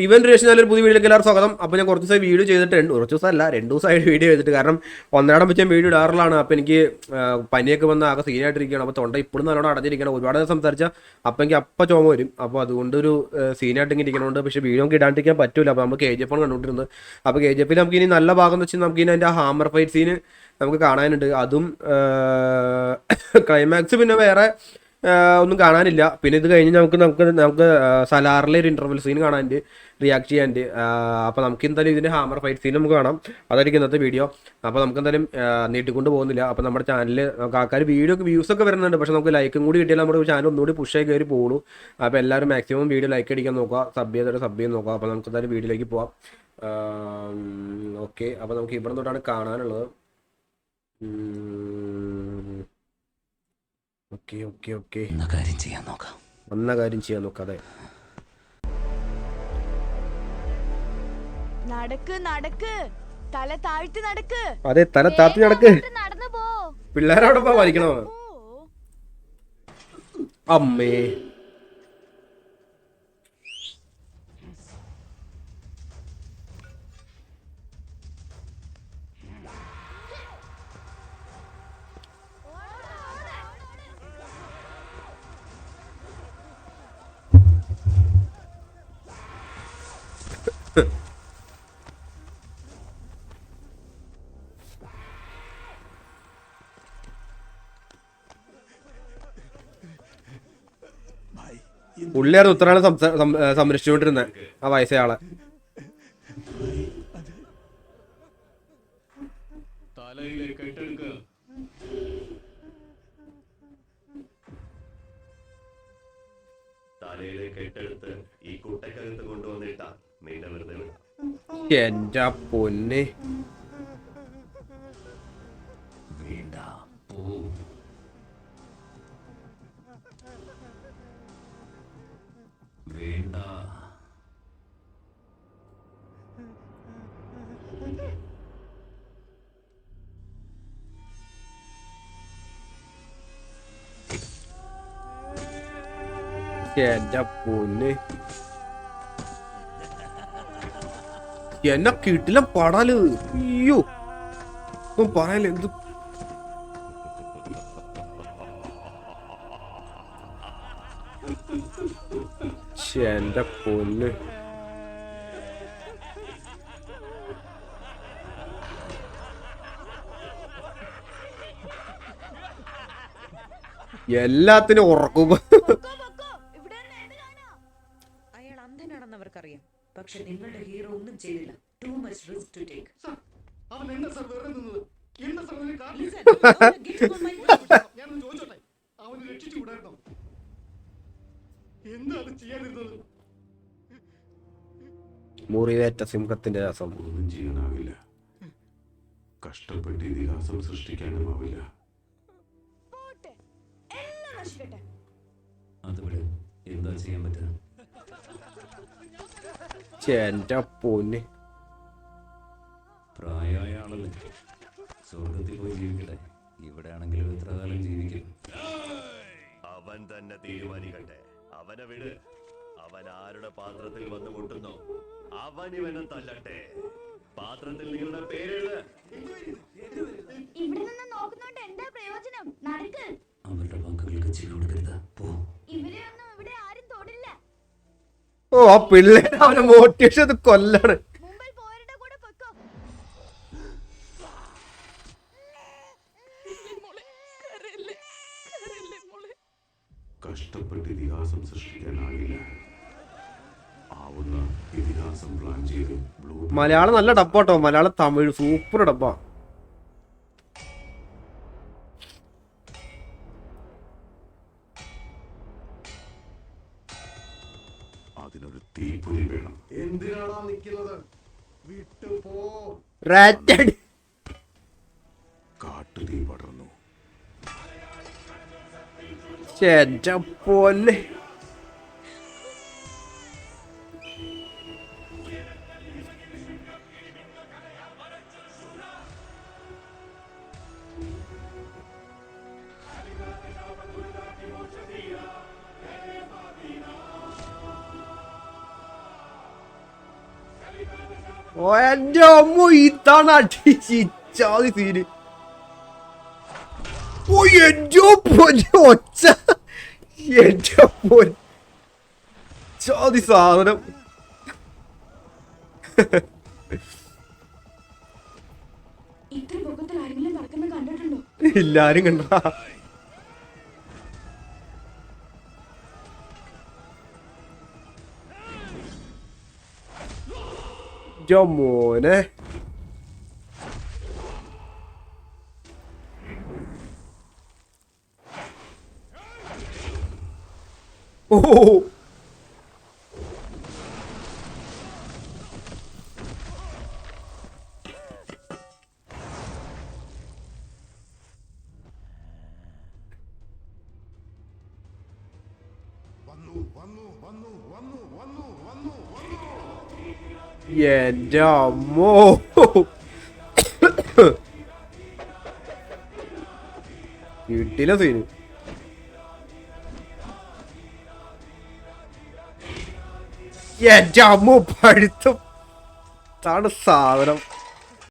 ഇവൻ രേഷനാലൊരു പുതിയ വീഡിയോയിലേക്ക് എല്ലാവരും സ്വാഗതം. അപ്പോൾ ഞാൻ കുറച്ച് ദിവസം വീഡിയോ ചെയ്തിട്ടുണ്ട്, കുറച്ച് ദിവസമല്ല 2 ദിവസമായിട്ട് വീഡിയോ ചെയ്തിട്ട്, കാരണം ഒന്നരാടം വെച്ച് ഞാൻ വീഡിയോ ഇടാറുള്ളതാണ്. അപ്പോൾ എനിക്ക് പനിയൊക്കെ വന്ന് ആകെ സീനായിട്ടിരിക്കുകയാണ്. അപ്പോൾ തൊണ്ട ഇപ്പോഴും നല്ലോണം അടഞ്ഞിരിക്കണം, ഒരുപാട് സംസാരിച്ചാൽ അപ്പോൾ എനിക്ക് അപ്പം ചുമ വരും. അപ്പോൾ അതുകൊണ്ടൊരു സീനായിട്ട് ഇങ്ങനെ ഇരിക്കണോണ്ട് പക്ഷേ വീഡിയോ നമുക്ക് ഇടാണ്ടിരിക്കാൻ പറ്റില്ല. അപ്പോൾ നമ്മൾ KGF ആണ് കണ്ടുകൊണ്ടിരുന്നത്. അപ്പോൾ KGF നമുക്ക് ഇനി നല്ല ഭാഗം എന്ന് വെച്ചാൽ നമുക്ക് ഇനി അതിൻ്റെ ഹാമർ ഫൈറ്റ് സീന് നമുക്ക് കാണാനുണ്ട്. അതും ക്ലൈമാക്സ് പിന്നെ വേറെ ഒന്നും കാണാനില്ല. പിന്നെ ഇത് കഴിഞ്ഞ് നമുക്ക് സലാറിലെ ഒരു ഇന്റർവെൽ സീൻ കാണാനുണ്ട്, റിയാക്ട് ചെയ്യാനുണ്ട്. അപ്പോൾ നമുക്ക് എന്തായാലും ഇതിൻ്റെ ഹാമർ ഫൈറ്റ് സീൻ നമുക്ക് കാണാം. അതായിരിക്കും ഇന്നത്തെ വീഡിയോ. അപ്പോൾ നമുക്ക് എന്തായാലും നീട്ടിക്കൊണ്ട് പോകുന്നില്ല. അപ്പോൾ നമ്മുടെ ചാനലിൽ നമുക്ക് ആൾക്കാർ വീഡിയോക്ക് വ്യൂസൊക്കെ വരുന്നുണ്ട്, പക്ഷേ നമുക്ക് ലൈക്കും കൂടി കിട്ടിയാൽ നമ്മുടെ ചാനൽ ഒന്നുകൂടി പുഷായി കയറി പോകുള്ളൂ. അപ്പോൾ എല്ലാവരും മാക്സിമം വീഡിയോ ലൈക്ക് അടിക്കാൻ നോക്കുക, സബ് ചെയ്യാൻ നോക്കുക. അപ്പോൾ നമുക്ക് എന്തായാലും വീഡിയോയിലേക്ക് പോവാം. ഓക്കെ, അപ്പോൾ നമുക്ക് ഇവിടെ തൊട്ടാണ് കാണാനുള്ളത്. ഓക്കെ വന്ന കാര്യം ചെയ്യാൻ നോക്കാം. അതെ, നടക്ക് തല താഴ്ത്തി നടക്ക്. അതെ, തല താഴ്ത്തി നടക്ക്. പിള്ളേരോടൊപ്പം വലിക്കണോ? അമ്മേ, പുള്ളിയായിരുന്നു ഉത്തരാണ് സംരക്ഷിച്ചുകൊണ്ടിരുന്നത് ആ വയസ്സയാളെ. എന്റെ പൊന്നെ, എന്റെ പൊന്നെ, എന്നെ കിട്ടില്ല പടാല്. അയ്യോ, ഇപ്പം പറയല്ലേ എന്ത്. എന്റെ പൊന്ന്, എല്ലാത്തിനും ഉറക്കും. അയാൾ അന്ധനാണെന്ന് അവർക്കറിയാം, പക്ഷെ നിങ്ങളുടെ ഹീറോ ഒന്നും ചെയ്തില്ല. Too much risk to take. മുറിവേറ്റ സിംഹത്തിന്റെ രസം. ഒന്നും ചെയ്യാനാവില്ല, കഷ്ടപ്പെട്ട് ഇതിഹാസം സൃഷ്ടിക്കാനുമാവില്ല. അതുവിടെ എന്താ ചെയ്യാൻ പറ്റുക? എന്റെ പൊന്നെ, പ്രായമായ ആളല്ലേ, സ്വർഗത്തിൽ പോയി ജീവിക്കട്ടെ. ഇവിടെ ആണെങ്കിലും എത്ര കാലം ജീവിക്കും? അവൻ തന്നെ തീരുമാനിക്കട്ടെ. അവനെ വിട്. അവൻ ആരുടെ പാത്രത്തിൽ വന്ന് മുട്ടുന്നു അവൻ ഇവനെ തല്ലട്ടെ. പാത്രത്തിൽ നിങ്ങളുടെ പേരെഴുത്. ഇവിടെ നിന്ന് നോക്കുന്നോണ്ട് എന്താ പ്രയോജനം? നടക്ക്. അവരുടെ പങ്കുകൾക്ക് ചെവി കൊടുക്കരുത്. പോ. ഇവരെ ഒന്നും ഇവിടെ ആരും തൊടില്ല. ഓ, ആ പിള്ളേരെ അവനെ മോട്ടിവേഷൻ അത് കൊല്ലാണ്. മുമ്പിൽ പോരുടെ കൂടെ പൊയ്ക്കോ. കഷ്ടപ്പെട്ട് ഇതിഹാസം സൃഷ്ടിക്കാനാവില്ല. ആവുന്ന ഇതിഹാസം പ്ലാൻ ചെയ്ത് മലയാളം നല്ല ഡബ്ബാട്ടോ, മലയാളം തമിഴ് സൂപ്പർ ഡബ്ബാ. അതിനൊരു തീപ്പൊരി വേണം. എന്തിനാണോ നിൽക്കുന്നത്? വിട്ടുപോ. കാട്ടുതീ പടർന്നു. എന്റെ പൊന്നെ, ഓ എന്റെ അമ്മ ഇതാണ് അടിച്ചാതി സീന്. ഓ എന്റെ പൊന്നെ ഒച്ച, എന്റെ പൊൻ ചാതി സാധനം. ഇത്ര പൊക്കത്തിൽ ആരെങ്കിലും നടക്കുന്ന കണ്ടിട്ടുണ്ടോ? എല്ലാരും കണ്ട മോനെ. ഓ എന്റെ അമ്മോ. വീട്ടിലെ സീന്. എന്റെ അമ്മ പഴുത്തും താണ് സാധനം.